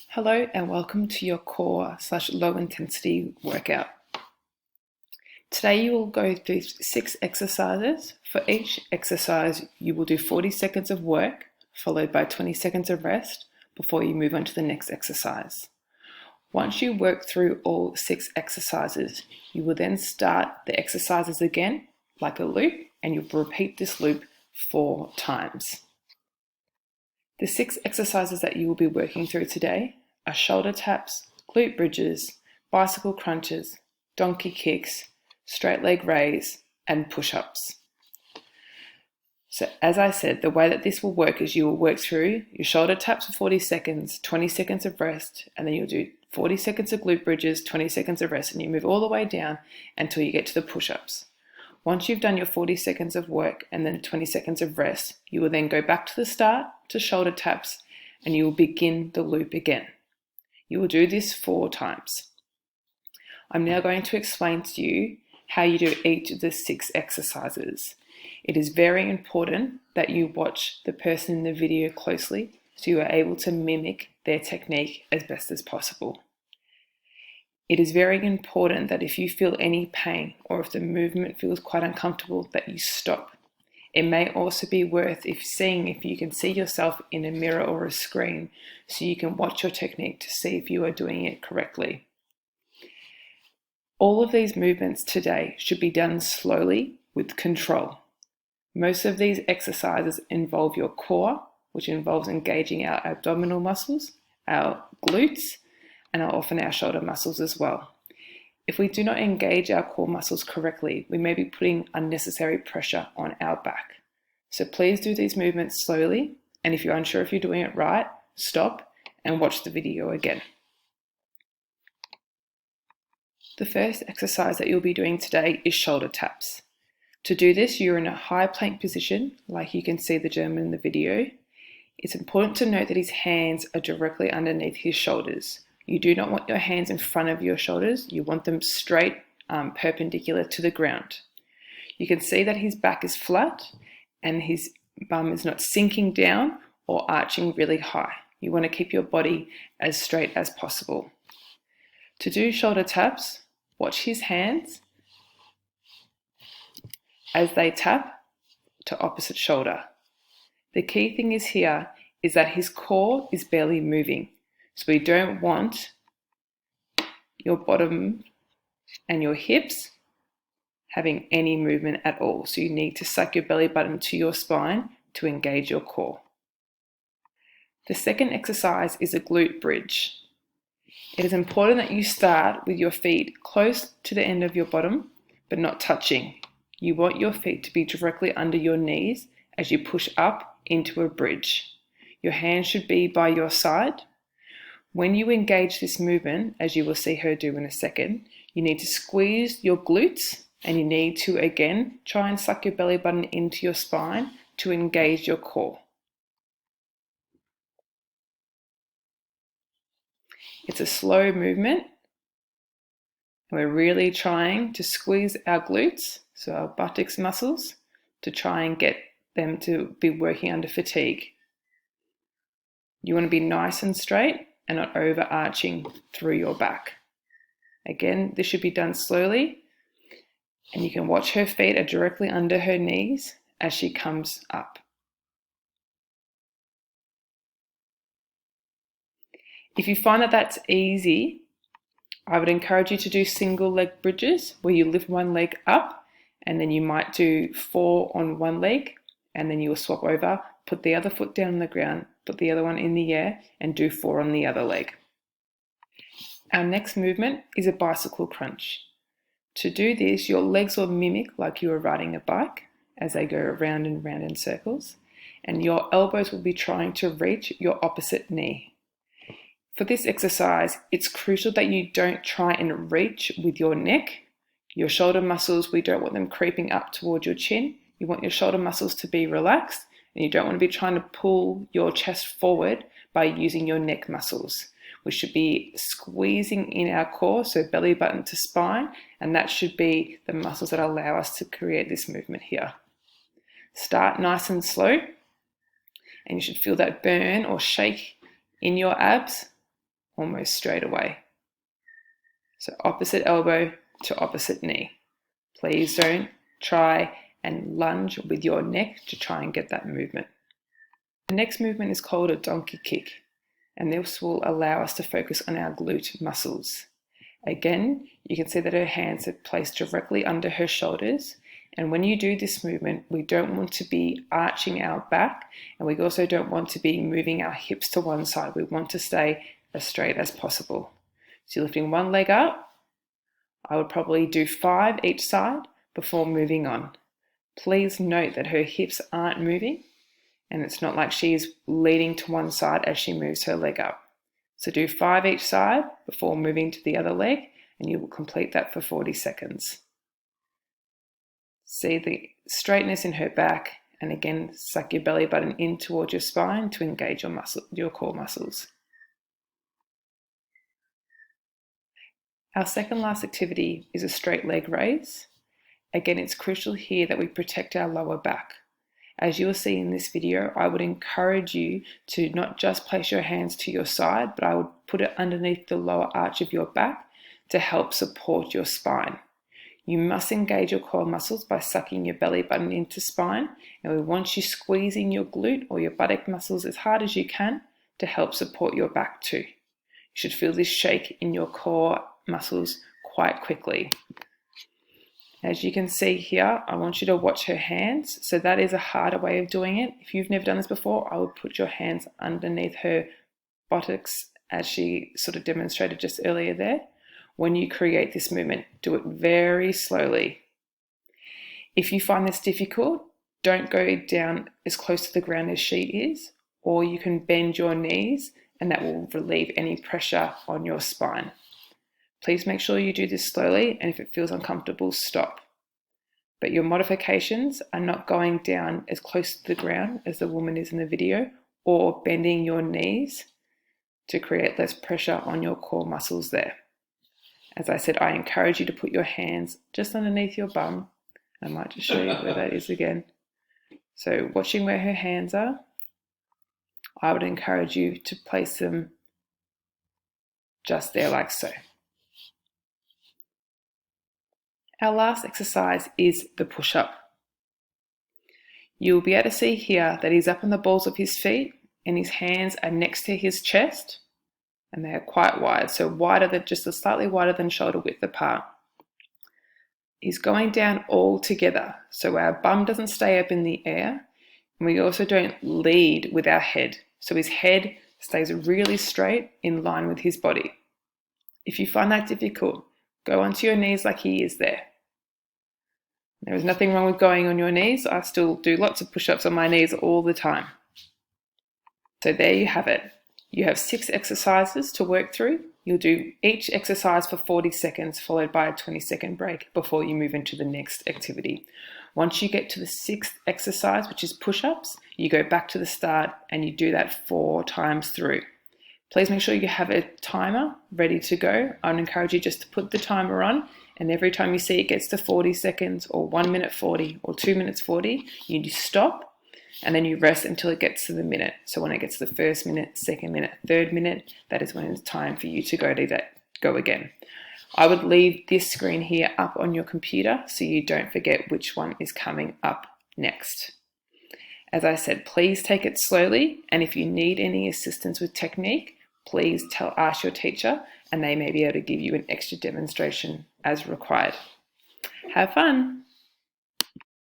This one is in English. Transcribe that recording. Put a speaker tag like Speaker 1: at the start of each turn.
Speaker 1: Hello and welcome to your core/low intensity workout. Today you will go through 6 exercises. For each exercise you will do 40 seconds of work followed by 20 seconds of rest before you move on to the next exercise. Once you work through all 6 exercises, you will then start the exercises again like a loop, and you'll repeat this loop 4 times. The 6 exercises that you will be working through today are shoulder taps, glute bridges, bicycle crunches, donkey kicks, straight leg raise, and push-ups. So as I said, the way that this will work is you will work through your shoulder taps for 40 seconds, 20 seconds of rest, and then you'll do 40 seconds of glute bridges, 20 seconds of rest, and you move all the way down until you get to the push-ups. Once you've done your 40 seconds of work and then 20 seconds of rest, you will then go back to the start to shoulder taps and you will begin the loop again. You will do this 4 times. I'm now going to explain to you how you do each of the 6 exercises. It is very important that you watch the person in the video closely so you are able to mimic their technique as best as possible. It is very important that if you feel any pain or if the movement feels quite uncomfortable, that you stop. It may also be worth seeing if you can see yourself in a mirror or a screen so you can watch your technique to see if you are doing it correctly. All of these movements today should be done slowly with control. Most of these exercises involve your core, which involves engaging our abdominal muscles, our glutes, and often our shoulder muscles as well. If we do not engage our core muscles correctly, we may be putting unnecessary pressure on our back. So please do these movements slowly, and if you're unsure if you're doing it right, stop and watch the video again. The first exercise that you'll be doing today is shoulder taps. To do this, you're in a high plank position, like you can see the gentleman in the video. It's important to note that his hands are directly underneath his shoulders. You do not want your hands in front of your shoulders. You want them straight, perpendicular to the ground. You can see that his back is flat and his bum is not sinking down or arching really high. You want to keep your body as straight as possible. To do shoulder taps, watch his hands as they tap to opposite shoulder. The key thing is that his core is barely moving. So we don't want your bottom and your hips having any movement at all. So you need to suck your belly button to your spine to engage your core. The second exercise is a glute bridge. It is important that you start with your feet close to the end of your bottom, but not touching. You want your feet to be directly under your knees as you push up into a bridge. Your hands should be by your side. When you engage this movement, as you will see her do in a second, you need to squeeze your glutes and you need to again try and suck your belly button into your spine to engage your core. It's a slow movement and we're really trying to squeeze our glutes, so our buttocks muscles, to try and get them to be working under fatigue. You want to be nice and straight and not overarching through your back. Again, this should be done slowly, and you can watch her feet are directly under her knees as she comes up. If you find that that's easy, I would encourage you to do single leg bridges where you lift one leg up and then you might do 4 on one leg and then you'll swap over, put the other foot down on the ground, put the other one in the air and do 4 on the other leg. Our next movement is a bicycle crunch. To do this, your legs will mimic like you are riding a bike as they go around and round in circles, and your elbows will be trying to reach your opposite knee. For this exercise, it's crucial that you don't try and reach with your neck. Your shoulder muscles, we don't want them creeping up towards your chin. You want your shoulder muscles to be relaxed, and you don't want to be trying to pull your chest forward by using your neck muscles. We should be squeezing in our core, so belly button to spine, and that should be the muscles that allow us to create this movement here. Start nice and slow, and you should feel that burn or shake in your abs almost straight away. So opposite elbow to opposite knee. Please don't try and lunge with your neck to try and get that movement. The next movement is called a donkey kick, and this will allow us to focus on our glute muscles. Again, you can see that her hands are placed directly under her shoulders, and when you do this movement, we don't want to be arching our back, and we also don't want to be moving our hips to one side. We want to stay as straight as possible. So you're lifting one leg up. I would probably do 5 each side before moving on. Please note that her hips aren't moving, and it's not like she's leaning to one side as she moves her leg up. So do 5 each side before moving to the other leg, and you will complete that for 40 seconds. See the straightness in her back, and again, suck your belly button in towards your spine to engage your core muscles. Our second last activity is a straight leg raise. Again, it's crucial here that we protect our lower back. As you will see in this video, I would encourage you to not just place your hands to your side, but I would put it underneath the lower arch of your back to help support your spine. You must engage your core muscles by sucking your belly button into spine, and we want you squeezing your glute or your buttock muscles as hard as you can to help support your back too. You should feel this shake in your core muscles quite quickly. As you can see here, I want you to watch her hands. So that is a harder way of doing it. If you've never done this before, I would put your hands underneath her buttocks as she sort of demonstrated just earlier there. When you create this movement, do it very slowly. If you find this difficult, don't go down as close to the ground as she is, or you can bend your knees and that will relieve any pressure on your spine. Please make sure you do this slowly, and if it feels uncomfortable, stop. But your modifications are not going down as close to the ground as the woman is in the video, or bending your knees to create less pressure on your core muscles there. As I said, I encourage you to put your hands just underneath your bum. I might just show you where that is again. So watching where her hands are, I would encourage you to place them just there like so. Our last exercise is the push-up. You'll be able to see here that he's up on the balls of his feet and his hands are next to his chest, and they are quite wide, so wider than just slightly wider than shoulder width apart. He's going down all together, so our bum doesn't stay up in the air, and we also don't lead with our head, so his head stays really straight in line with his body. If you find that difficult, go onto your knees like he is there. There is nothing wrong with going on your knees. I still do lots of push-ups on my knees all the time. So there you have it. You have 6 exercises to work through. You'll do each exercise for 40 seconds, followed by a 20-second break before you move into the next activity. Once you get to the 6th exercise, which is push-ups, you go back to the start and you do that 4 times through. Please make sure you have a timer ready to go. I would encourage you just to put the timer on, and every time you see it gets to 40 seconds or 1 minute 40 or 2 minutes 40, you stop and then you rest until it gets to the minute. So when it gets to the 1st minute, 2nd minute, 3rd minute, that is when it's time for you to go again. I would leave this screen here up on your computer so you don't forget which one is coming up next. As I said, please take it slowly, and if you need any assistance with technique, please ask your teacher and they may be able to give you an extra demonstration as required. Have fun!